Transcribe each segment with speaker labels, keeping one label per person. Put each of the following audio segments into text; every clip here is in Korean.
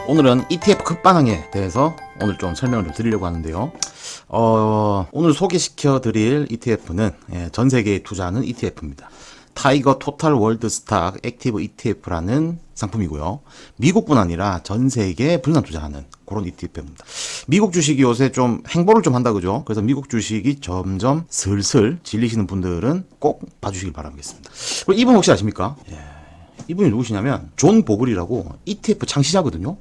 Speaker 1: 오늘은 ETF 급반응에 대해서 오늘 좀 설명을 좀 드리려고 하는데요. 오늘 소개시켜 드릴 ETF는 전 세계에 투자하는 ETF입니다. 타이거 토탈 월드 스탁 액티브 ETF라는 상품이고요. 미국뿐 아니라 전 세계에 분산 투자하는 그런 ETF입니다. 미국 주식이 요새 좀 행보를 좀 한다 그죠? 그래서 미국 주식이 점점 슬슬 질리시는 분들은 꼭 봐주시길 바라겠습니다. 그리고 이분 혹시 아십니까? 이분이 누구시냐면 존 보글이라고 ETF 창시자거든요.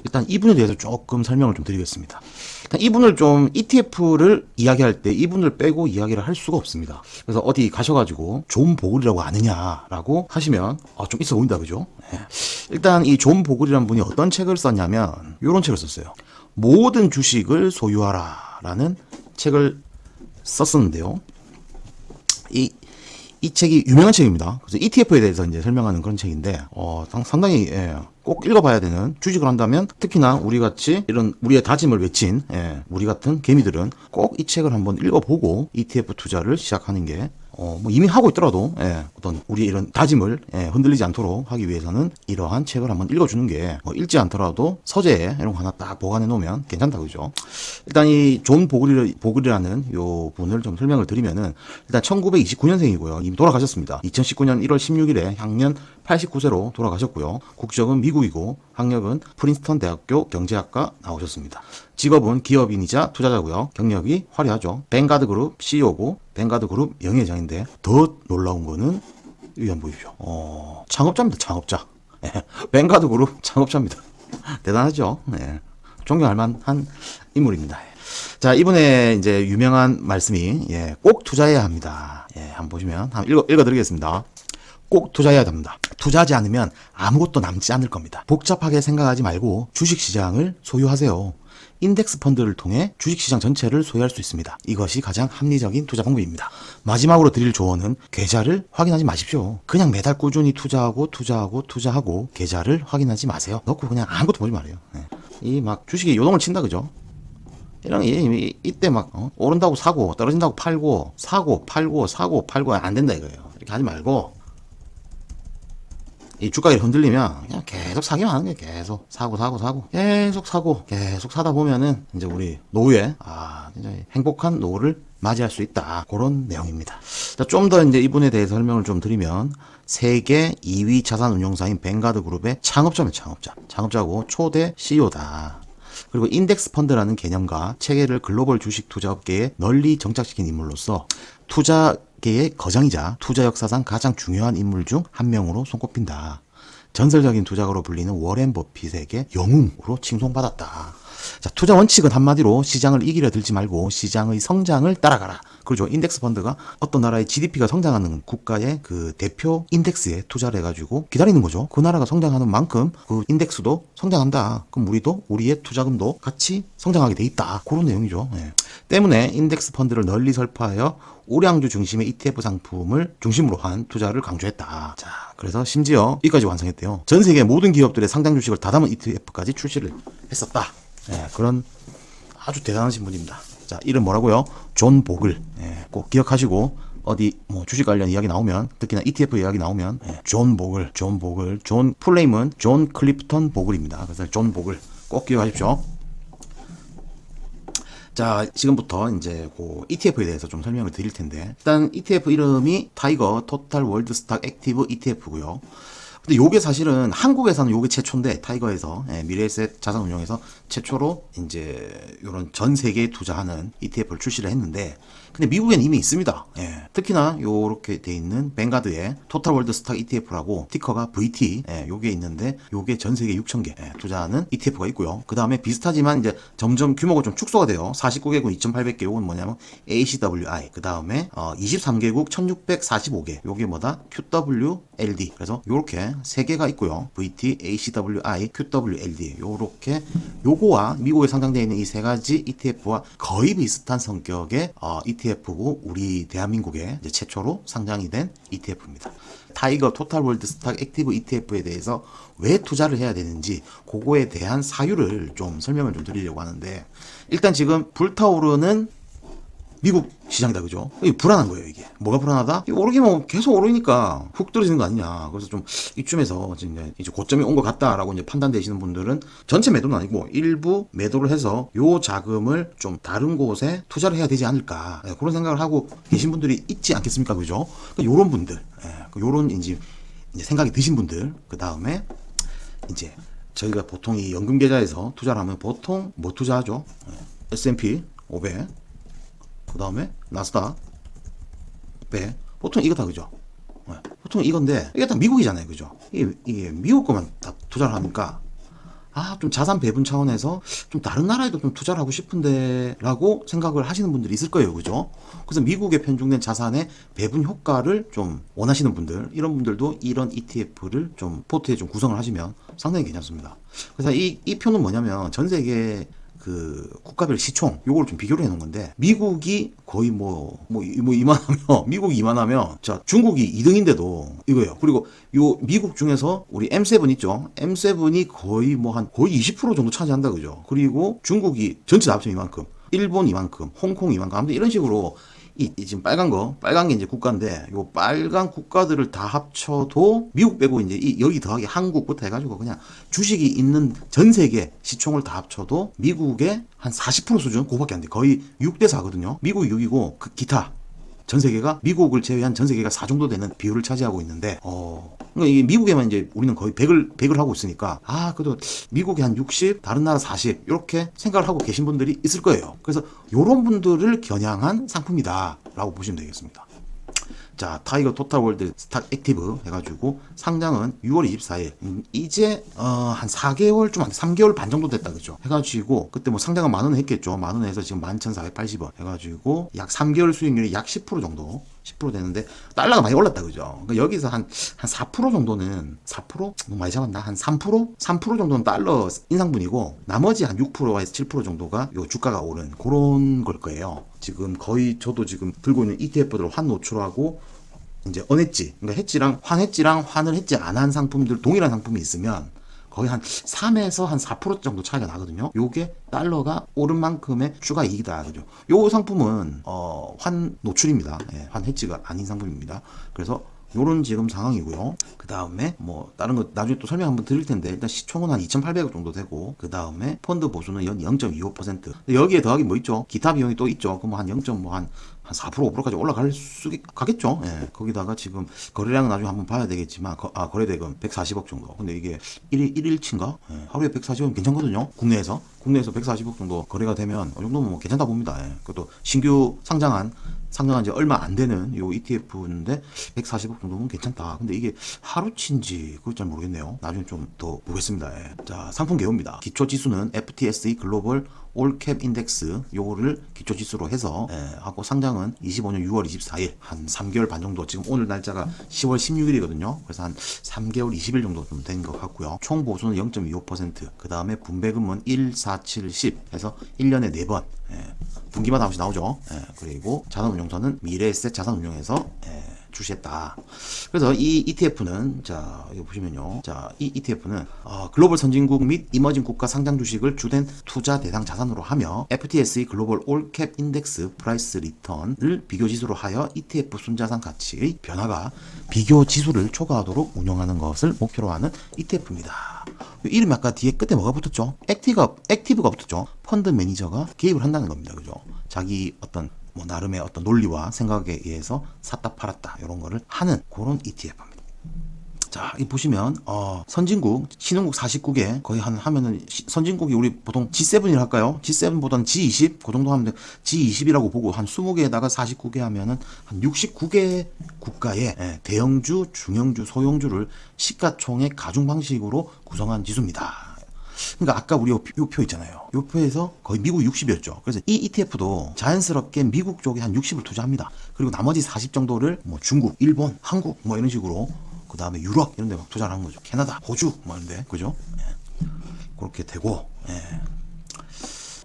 Speaker 1: 일단 이분에 대해서 조금 설명을 좀 드리겠습니다. 일단 이분을 좀 ETF를 이야기할 때 이분을 빼고 이야기를 할 수가 없습니다. 그래서 어디 가셔가지고 존 보글이라고 아느냐라고 하시면 좀 있어 보인다 그죠? 일단 이 존 보글이라는 분이 어떤 책을 썼냐면 이런 책을 썼어요. 모든 주식을 소유하라라는 책을 썼었는데요. 이 책이 유명한 책입니다. 그래서 ETF에 대해서 이제 설명하는 그런 책인데, 상당히, 꼭 읽어봐야 되는, 주식을 한다면, 특히나 우리 같이 이런 우리의 다짐을 외친, 우리 같은 개미들은 꼭 이 책을 한번 읽어보고 ETF 투자를 시작하는 게, 뭐 이미 하고 있더라도, 어떤 우리의 이런 다짐을, 흔들리지 않도록 하기 위해서는 이러한 책을 한번 읽어주는 게, 읽지 않더라도 서재에 이런 거 하나 딱 보관해 놓으면 괜찮다, 그죠? 일단 이 존 보글이라는 요 분을 좀 설명을 드리면은, 일단 1929년생이고요. 이미 돌아가셨습니다. 2019년 1월 16일에 향년 89세로 돌아가셨고요. 국적은 미국이고, 학력은 프린스턴 대학교 경제학과 나오셨습니다. 직업은 기업인이자 투자자고요. 경력이 화려하죠. 뱅가드 그룹 CEO고 뱅가드 그룹 명예회장인데 더 놀라운 거는 여기 한번 보십시오. 창업자입니다. 창업자. 뱅가드 그룹 창업자입니다. 대단하죠. 존경할 만한 인물입니다. 자, 이분의 이제 유명한 말씀이 꼭 투자해야 합니다. 한번 보시면 한번 읽어드리겠습니다. 꼭 투자해야 합니다. 투자하지 않으면 아무것도 남지 않을 겁니다. 복잡하게 생각하지 말고 주식시장을 소유하세요. 인덱스 펀드를 통해 주식시장 전체를 소유할 수 있습니다. 이것이 가장 합리적인 투자 방법입니다. 마지막으로 드릴 조언은 계좌를 확인하지 마십시오. 그냥 매달 꾸준히 투자하고 계좌를 확인하지 마세요. 넣고 그냥 아무것도 보지 말아요. 이 막 주식이 요동을 친다 그죠? 이런 이때 막 오른다고 사고 떨어진다고 팔고 사고 팔고 안 된다 이거예요. 이렇게 하지 말고 이 주가가 흔들리면 그냥 계속 사기만 하는 거예요. 계속 사고 계속 사다 보면은 이제 우리 노후에 진짜 행복한 노후를 맞이할 수 있다. 그런 내용입니다. 자, 좀 더 이제 이분에 대해서 설명을 좀 드리면 세계 2위 자산 운용사인 뱅가드 그룹의 창업자고 초대 CEO다. 그리고 인덱스 펀드라는 개념과 체계를 글로벌 주식 투자 업계에 널리 정착시킨 인물로서 투자계의 거장이자 투자 역사상 가장 중요한 인물 중 한 명으로 손꼽힌다. 전설적인 투자가로 불리는 워렌 버핏에게 영웅으로 칭송받았다. 자, 투자 원칙은 한마디로 시장을 이기려 들지 말고 시장의 성장을 따라가라. 그렇죠. 인덱스 펀드가 어떤 나라의 GDP가 성장하는 국가의 그 대표 인덱스에 투자를 해가지고 기다리는 거죠. 그 나라가 성장하는 만큼 그 인덱스도 성장한다. 그럼 우리도 우리의 투자금도 같이 성장하게 돼 있다. 그런 내용이죠. 때문에 인덱스 펀드를 널리 설파하여 우량주 중심의 ETF 상품을 중심으로 한 투자를 강조했다. 자, 그래서 심지어 이까지 완성했대요. 전 세계 모든 기업들의 상장 주식을 다 담은 ETF까지 출시를 했었다. 그런 아주 대단하신 분입니다. 자, 이름 뭐라고요? 존 보글. 꼭 기억하시고 어디 뭐 주식 관련 이야기 나오면 특히나 ETF 이야기 나오면 존 보글, 존 풀네임은 존 클리프턴 보글입니다. 그래서 존 보글 꼭 기억하십시오. 자, 지금부터 이제 그 ETF에 대해서 좀 설명을 드릴 텐데 일단 ETF 이름이 타이거 토탈 월드 스탁 액티브 ETF고요. 근데 요게 사실은 한국에서는 요게 최초인데 타이거에서 미래에셋 자산운용에서 최초로 이제 요런 전 세계에 투자하는 ETF를 출시를 했는데 근데 미국엔 이미 있습니다. 특히나 요렇게 돼 있는 뱅가드의 토탈 월드 스탁 ETF라고 티커가 VT 요게 있는데 요게 전 세계 6,000개 투자하는 ETF가 있고요. 그 다음에 비슷하지만 이제 점점 규모가 좀 축소가 돼요. 49개국 2,800개 요건 뭐냐면 ACWI 그 다음에 23개국 1,645개 요게 뭐다? QWLD 그래서 요렇게 세 개가 있고요. VT, ACWI, QWLD 요렇게 요거와 미국에 상장되어 있는 이 세 가지 ETF와 거의 비슷한 성격의 ETF고 우리 대한민국에 이제 최초로 상장이 된 ETF입니다. 타이거 토탈 월드 스탁 액티브 ETF에 대해서 왜 투자를 해야 되는지 그거에 대한 사유를 좀 설명을 좀 드리려고 하는데 일단 지금 불타오르는 미국 시장이다, 그죠? 이게 불안한 거예요, 이게. 뭐가 불안하다? 이게 오르기만 계속 오르니까 훅 떨어지는 거 아니냐. 그래서 좀 이쯤에서 이제 고점이 온 것 같다라고 이제 판단되시는 분들은 전체 매도는 아니고 일부 매도를 해서 요 자금을 좀 다른 곳에 투자를 해야 되지 않을까. 예, 그런 생각을 하고 계신 분들이 있지 않겠습니까, 그죠? 그러니까 요런 분들, 예, 요런 이제 생각이 드신 분들, 그 다음에 이제 저희가 보통 이 연금 계좌에서 투자를 하면 보통 뭐 투자하죠? S&P 500, 그 다음에 나스닥 100, 보통 이거 다, 그죠? 보통 이건데 이게 다 미국이잖아요, 그죠? 이게 미국 거만 다 투자를 하니까 좀 자산 배분 차원에서 좀 다른 나라에도 좀 투자를 하고 싶은데 라고 생각을 하시는 분들이 있을 거예요, 그죠? 그래서 미국에 편중된 자산의 배분 효과를 좀 원하시는 분들, 이런 분들도 이런 ETF를 좀 포트에 좀 구성을 하시면 상당히 괜찮습니다. 그래서 이 표는 뭐냐면 전 세계 그 국가별 시총 요걸 좀 비교를 해 놓은 건데, 미국이 거의 이만하면 미국이 이만하면 자 중국이 2등인데도 이거예요. 그리고 요 미국 중에서 우리 M7 있죠. M7이 거의 거의 20% 정도 차지한다, 그죠? 그리고 중국이 전체 다 합치면 이만큼, 일본 이만큼, 홍콩 이만큼, 아무튼 이런 식으로 지금 빨간 게 이제 국가인데, 요 빨간 국가들을 다 합쳐도 미국 빼고 이제 여기 더하기 한국부터 해가지고 그냥 주식이 있는 전 세계 시총을 다 합쳐도 미국의 한 40% 수준, 그거밖에 안 돼. 거의 6대 4거든요. 미국이 6이고 그 기타 전 세계가, 미국을 제외한 전 세계가 4 정도 되는 비율을 차지하고 있는데, 그러니까 이게 미국에만 이제 우리는 거의 100을 하고 있으니까, 그래도 미국이 한 60, 다른 나라 40, 이렇게 생각을 하고 계신 분들이 있을 거예요. 그래서 요런 분들을 겨냥한 상품이다 라고 보시면 되겠습니다. 자, 타이거 토탈 월드 스탁 액티브 해가지고 상장은 6월 24일. 이제 한 4개월 좀 한 3개월 반 정도 됐다, 그죠? 해가지고 그때 뭐 상장은 10,000원 했겠죠. 10,000원 해서 지금 11,480원 해가지고 약 3개월 수익률이 약 10% 정도, 10% 되는데 달러가 많이 올랐다, 그죠? 그러니까 여기서 한 4% 정도는, 4%? 너무 많이 잡았나? 한 3%? 3% 정도는 달러 인상분이고, 나머지 한 6%에서 7% 정도가 요 주가가 오른 그런 걸 거예요. 지금 거의 저도 지금 들고 있는 ETF들을 환 노출하고 이제 언해지, 그러니까 해지랑 환해지랑 환을 해지 안 한 상품들, 동일한 상품이 있으면 거의 한 3에서 한 4% 정도 차이가 나거든요. 요게 달러가 오른 만큼의 추가 이익이다, 그죠? 요 상품은 환 노출입니다. 환 해지가 아닌 상품입니다. 그래서 요런 지금 상황이고요. 그 다음에 뭐 다른 거 나중에 또 설명 한번 드릴 텐데, 일단 시총은 한 2,800억 정도 되고, 그 다음에 펀드 보수는 0.25%. 여기에 더하기 뭐 있죠? 기타 비용이 또 있죠. 그럼 한 4% 5%까지 올라갈 수 가겠죠. 거기다가 지금 거래량은 나중에 한번 봐야 되겠지만, 거래대금 140억 정도. 근데 이게 1일치인가? 하루에 140억 괜찮거든요. 국내에서 140억 정도 거래가 되면 이 정도면 뭐 괜찮다 봅니다. 그것도 신규 상장한 지 얼마 안 되는 요 ETF인데 140억 정도면 괜찮다. 근데 이게 하루치인지 그걸 잘 모르겠네요. 나중에 좀 더 보겠습니다. 자, 상품 개요입니다. 기초 지수는 FTSE 글로벌 올캡 인덱스, 요거를 기초 지수로 해서 하고, 상장은 25년 6월 24일, 한 3개월 반 정도, 지금 오늘 날짜가 10월 16일이거든요. 그래서 한 3개월 20일 정도 좀 된 것 같고요. 총 보수는 0.25%, 그 다음에 분배금은 1, 4, 7, 10 해서 1년에 4번, 분기마다 한 번씩 나오죠. 그리고 자산운용사는 미래에셋 자산운용에서 출시했다. 그래서 이 ETF는, 자, 이거 보시면요. 자, 이 ETF는 글로벌 선진국 및 이머징 국가 상장 주식을 주된 투자 대상 자산으로 하며, FTSE 글로벌 올캡 인덱스 프라이스 리턴을 비교 지수로 하여 ETF 순자산 가치의 변화가 비교 지수를 초과하도록 운영하는 것을 목표로 하는 ETF입니다. 이름이 아까 뒤에 끝에 뭐가 붙었죠? 액티브가 붙었죠. 펀드 매니저가 개입을 한다는 겁니다. 그죠? 자기 어떤 나름의 어떤 논리와 생각에 의해서 샀다 팔았다 이런 거를 하는 그런 ETF입니다. 자, 이 보시면 선진국, 신흥국 49개 거의 하면은 선진국이 우리 보통 G7이라 할까요? G7보다는 G20 그 정도 하면 돼. G20이라고 보고 한 20개에다가 49개 하면은 한 69개 국가의 대형주, 중형주, 소형주를 시가총액 가중 방식으로 구성한 지수입니다. 그러니까 아까 우리 요 표 있잖아요. 요 표에서 거의 미국 60이었죠. 그래서 이 ETF도 자연스럽게 미국 쪽에 한 60을 투자합니다. 그리고 나머지 40 정도를 뭐 중국, 일본, 한국 뭐 이런 식으로, 그 다음에 유럽 이런 데 막 투자를 하는 거죠. 캐나다, 호주 뭐 이런데, 그죠? 그렇게 되고,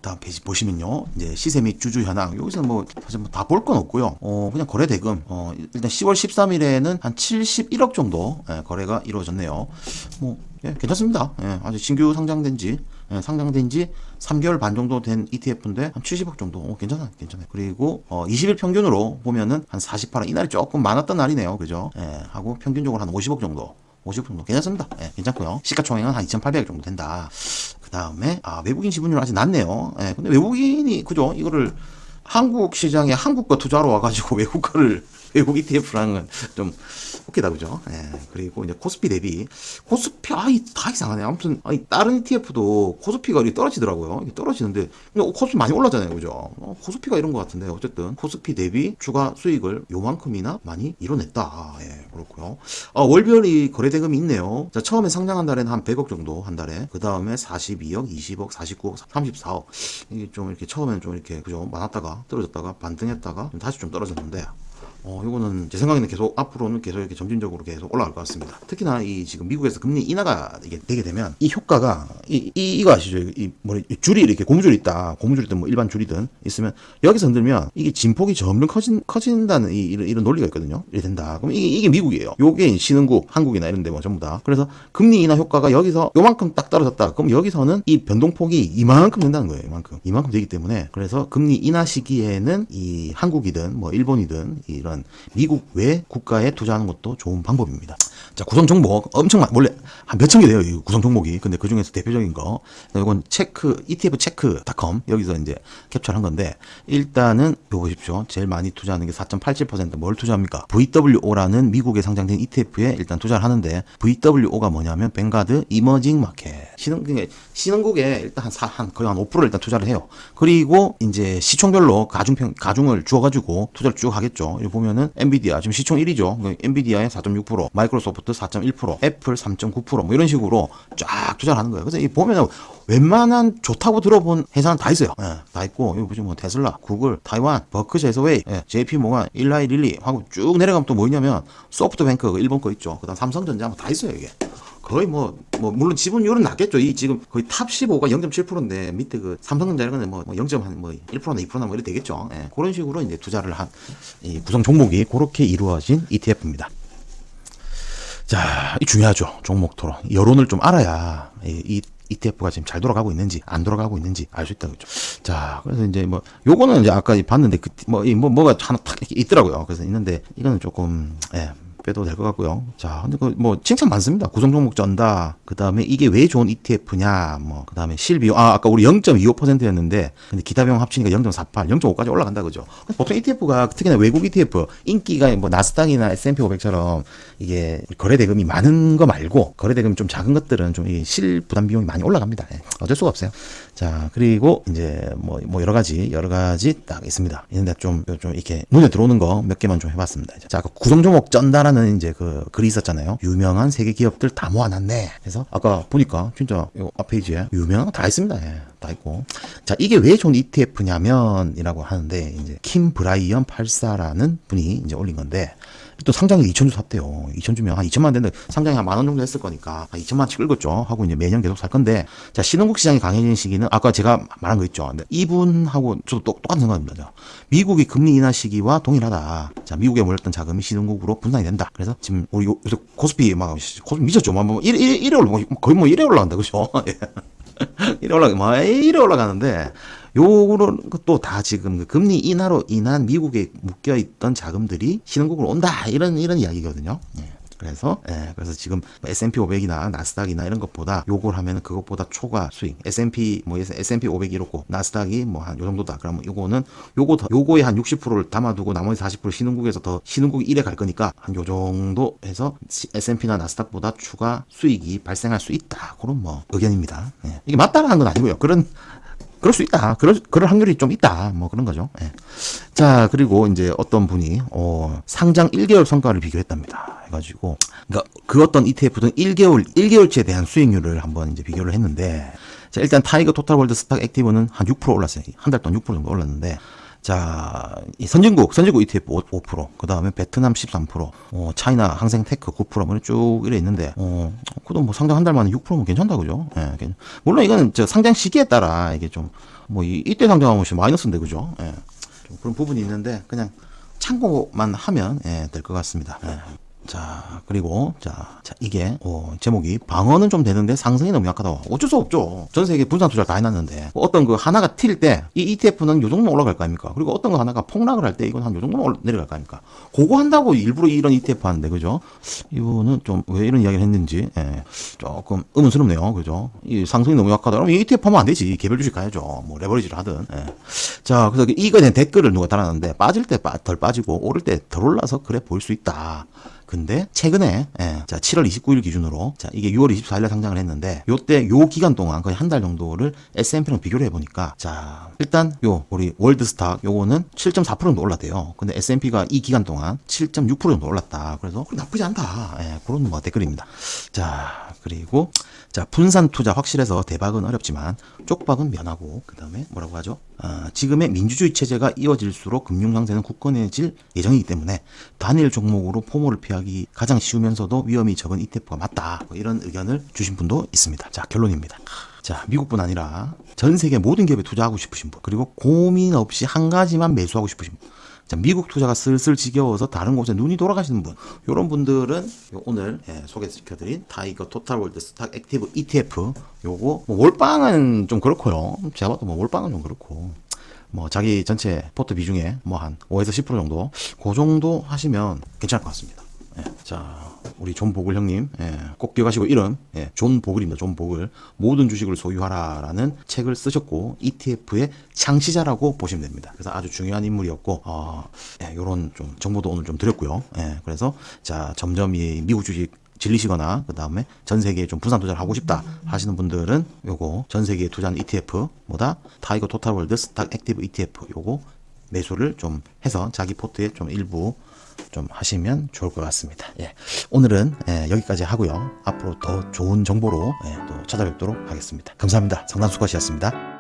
Speaker 1: 다음 페이지 보시면요. 이제 시세 및 주주 현황. 여기서 뭐 사실 뭐 다 볼 건 없고요. 그냥 거래 대금. 일단 10월 13일에는 한 71억 정도 거래가 이루어졌네요. 뭐 괜찮습니다. 아직 신규 상장된 지 예, 상장된 지 3개월 반 정도 된 ETF인데 한 70억 정도. 괜찮아요. 그리고 20일 평균으로 보면은 한 48억. 이날이 조금 많았던 날이네요. 그죠? 예, 하고 평균적으로 한 50억 정도. 50억 정도 괜찮습니다. 예, 괜찮고요. 시가총액은 한 2,800억 정도 된다. 그 다음에 외국인 지분율은 아직 낮네요. 예, 근데 외국인이 그죠? 이거를 한국 시장에 한국 거 투자로 와가지고 외국 ETF라는 건 좀 웃기다, 그죠? 예. 그리고 이제 코스피 대비, 코스피, 다 이상하네. 아무튼, 다른 ETF도 코스피가 이렇게 떨어지더라고요. 이게 떨어지는데, 근데 코스피 많이 올랐잖아요, 그죠? 코스피가 이런 것 같은데, 어쨌든, 코스피 대비 추가 수익을 요만큼이나 많이 이뤄냈다. 예, 그렇고요. 월별이 거래대금이 있네요. 자, 처음에 상장한 달에는 한 100억 정도 한 달에, 그 다음에 42억, 20억, 49억, 34억. 이게 좀 이렇게 처음에는 좀 이렇게, 그죠? 많았다가, 떨어졌다가, 반등했다가, 다시 좀 떨어졌는데, 요거는 제 생각에는 계속 앞으로는 계속 이렇게 점진적으로 계속 올라갈 것 같습니다. 특히나 이 지금 미국에서 금리 인하가 이게 되게 되면 이 효과가 이거 아시죠? 줄이 이렇게 고무줄이 있다. 고무줄이든 뭐 일반 줄이든 있으면 여기서 흔들면 이게 진폭이 점점 커진다는 이런 논리가 있거든요. 이래 된다. 그럼 이게 미국이에요. 요게 신흥국, 한국이나 이런 데 뭐 전부 다. 그래서 금리 인하 효과가 여기서 요만큼 딱 떨어졌다. 그럼 여기서는 이 변동폭이 이만큼 된다는 거예요. 이만큼 되기 때문에 그래서 금리 인하 시기에는 이 한국이든 뭐 일본이든 이런 미국 외 국가에 투자하는 것도 좋은 방법입니다. 자, 구성 종목 엄청 원래 한 몇천 개 돼요, 이 구성 종목이. 근데 그 중에서 대표적인 거, 이건 etfcheck.com 여기서 이제 캡처한 건데, 일단은 이거 보십시오. 제일 많이 투자하는 게 4.87%. 뭘 투자합니까? VWO라는 미국에 상장된 ETF에 일단 투자를 하는데, VWO가 뭐냐면 뱅가드 이머징 마켓. 신흥국에 일단 거의 한 5%를 일단 투자를 해요. 그리고 이제 시총별로 가중을 주어가지고 투자를 쭉 하겠죠. 여기 보면은 엔비디아 지금 시총 1위죠. 엔비디아의 4.6%, 마이크로소프트 4.1%, 애플 3.9%, 뭐 이런 식으로 쫙 투자를 하는 거예요. 그래서 이 보면은 웬만한 좋다고 들어본 회사는 다 있어요. 예, 다 있고 여기 보시면 뭐 테슬라, 구글, 타이완, 버크셔 해서웨이, JP 모간, 일라이 릴리 하고 쭉 내려가면 또 뭐 있냐면 소프트뱅크 일본 거 있죠. 그다음 삼성전자 뭐 다 있어요 이게. 거의 물론 지분율은 낮겠죠. 이 지금 거의 탑 15가 0.7%인데 밑에 그 삼성전자 이런 거는 0.1%나 2%나 뭐 이래 되겠죠. 예, 그런 식으로 이제 투자를 한 이 구성 종목이 그렇게 이루어진 ETF입니다. 자, 이 중요하죠. 종목 토론. 여론을 좀 알아야 이 ETF가 지금 잘 돌아가고 있는지 안 돌아가고 있는지 알 수 있다 그죠. 자, 그래서 이제 요거는 이제 아까 봤는데 뭐가 하나 탁 이렇게 있더라고요. 그래서 있는데 이거는 조금 빼도 될 것 같고요. 자, 근데 칭찬 많습니다. 구성 종목 쩐다. 그 다음에 이게 왜 좋은 ETF냐. 그 다음에 실비용. 아까 우리 0.25%였는데, 근데 기타 비용 합치니까 0.48, 0.5까지 올라간다, 그죠? 보통 ETF가, 특히나 외국 ETF, 인기가 나스닥이나 S&P 500처럼 이게 거래대금이 많은 거 말고, 거래대금이 좀 작은 것들은 좀 실부담 비용이 많이 올라갑니다. 어쩔 수가 없어요. 자, 그리고 이제 여러 가지 딱 있습니다. 있는데 좀 이렇게 눈에 들어오는 거 몇 개만 좀 해봤습니다. 자, 구성 종목 쩐다라는 이제 그 글이 있었잖아요. 유명한 세계 기업들 다 모아놨네. 그래서 아까 보니까 진짜 이 앞페이지에 유명한 거 다 있습니다. 다 있고. 자, 이게 왜 좋은 ETF냐면이라고 하는데 이제 킴 브라이언 84라는 분이 이제 올린 건데. 또 상장이 2,000주 샀대요. 2,000주면 한 2천만 원 되는데 상장이 한 10,000원 정도 했을 거니까 한 2천만 원씩 긁었죠. 하고 이제 매년 계속 살 건데, 자, 신흥국 시장이 강해진 시기는 아까 제가 말한 거 있죠. 근데 이분하고 저도 똑같은 생각입니다. 미국이 금리 인하 시기와 동일하다. 자, 미국에 몰렸던 자금이 신흥국으로 분산이 된다. 그래서 지금 우리 요새 코스피 미쳤죠. 이래 거의 1에 올라간다. 그죠? 이래 올라가는데, 요런 것도 다 지금 그 금리 인하로 인한 미국에 묶여있던 자금들이 신흥국으로 온다. 이런 이야기거든요. 그래서 지금 S&P 500이나 나스닥이나 이런 것보다 요걸 하면 그것보다 초과 수익. S&P 500이 이렇고 나스닥이 한 요 정도다. 그러면 요거에 한 60%를 담아두고 나머지 40% 신흥국에서 더 신흥국이 1에 갈 거니까 한 요 정도 해서 S&P나 나스닥보다 추가 수익이 발생할 수 있다. 그런 의견입니다. 이게 맞다라는 건 아니고요. 그럴 수 있다. 그럴 확률이 좀 있다. 그런 거죠. 자, 그리고 이제 어떤 분이, 상장 1개월 성과를 비교했답니다. 해가지고, 그러니까 그 어떤 ETF든 1개월치에 대한 수익률을 한번 이제 비교를 했는데, 자, 일단 타이거 토탈 월드 스탁 액티브는 한 6% 올랐어요. 한 달 동안 6% 정도 올랐는데, 자, 이 선진국 ETF 5%, 그 다음에 베트남 13%, 차이나 항생테크 9%, 쭉 이래 있는데, 그도 상장 한 달 만에 6%면 괜찮다, 그죠? 물론 이거는 상장 시기에 따라 이게 좀, 이때 상장하면 마이너스인데, 그죠? 좀 그런 부분이 있는데, 그냥 참고만 하면, 될 것 같습니다. 자, 그리고, 자, 이게, 제목이, 방어는 좀 되는데 상승이 너무 약하다. 어쩔 수 없죠. 전 세계 분산 투자를 다 해놨는데, 어떤 그 하나가 튈 때, 이 ETF는 요 정도만 올라갈 거 아닙니까? 그리고 어떤 거 하나가 폭락을 할 때, 이건 한 요 정도만 내려갈 거 아닙니까? 그거 한다고 일부러 이런 ETF 하는데, 그죠? 이거는 좀, 왜 이런 이야기를 했는지, 조금 의문스럽네요. 그죠? 이 상승이 너무 약하다. 그럼 이 ETF 하면 안 되지. 개별 주식 가야죠. 뭐, 레버리지를 하든, 자, 그래서 이거에 대한 댓글을 누가 달았는데, 빠질 때 덜 빠지고, 오를 때 덜 올라서 그래 보일 수 있다. 근데 최근에 자 7월 29일 기준으로 자 이게 6월 24일에 상장을 했는데 요때 요 기간 동안 거의 한 달 정도를 S&P랑 비교를 해보니까 자 일단 요 우리 월드스탁 요거는 7.4% 정도 올랐대요. 근데 S&P가 이 기간 동안 7.6% 정도 올랐다. 그래서 나쁘지 않다. 그런 뭐 댓글입니다. 자 그리고 자 분산 투자 확실해서 대박은 어렵지만 쪽박은 면하고 그 다음에 뭐라고 하죠? 지금의 민주주의 체제가 이어질수록 금융상세는 굳건해질 예정이기 때문에 단일 종목으로 포모를 피하기 가장 쉬우면서도 위험이 적은 ETF가 맞다. 뭐 이런 의견을 주신 분도 있습니다. 자 결론입니다. 자 미국뿐 아니라 전 세계 모든 기업에 투자하고 싶으신 분 그리고 고민 없이 한 가지만 매수하고 싶으신 분 자, 미국 투자가 슬슬 지겨워서 다른 곳에 눈이 돌아가시는 분 이런 분들은 오늘 소개시켜드린 타이거 토탈 월드 스탁 액티브 ETF 요거 뭐 몰빵은 좀 그렇고요. 제가 봐도 뭐 몰빵은 좀 그렇고 뭐 자기 전체 포트 비중에 뭐 한 5에서 10% 정도 그 정도 하시면 괜찮을 것 같습니다. 자, 우리 존 보글 형님, 꼭 기억하시고 이름, 존 보글입니다. 존 보글. 모든 주식을 소유하라라는 책을 쓰셨고 ETF의 창시자라고 보시면 됩니다. 그래서 아주 중요한 인물이었고, 요런 좀 정보도 오늘 좀 드렸고요. 그래서 자, 점점 이 미국 주식 질리시거나 그 다음에 전 세계에 좀 분산 투자를 하고 싶다 하시는 분들은 요거 전 세계에 투자하는 ETF 뭐다 타이거 토탈 월드 스탁 액티브 ETF 요거 매수를 좀 해서 자기 포트에 좀 일부 좀 하시면 좋을 것 같습니다. 오늘은 여기까지 하고요. 앞으로 더 좋은 정보로 또 찾아뵙도록 하겠습니다. 감사합니다. 상담 수고하셨습니다.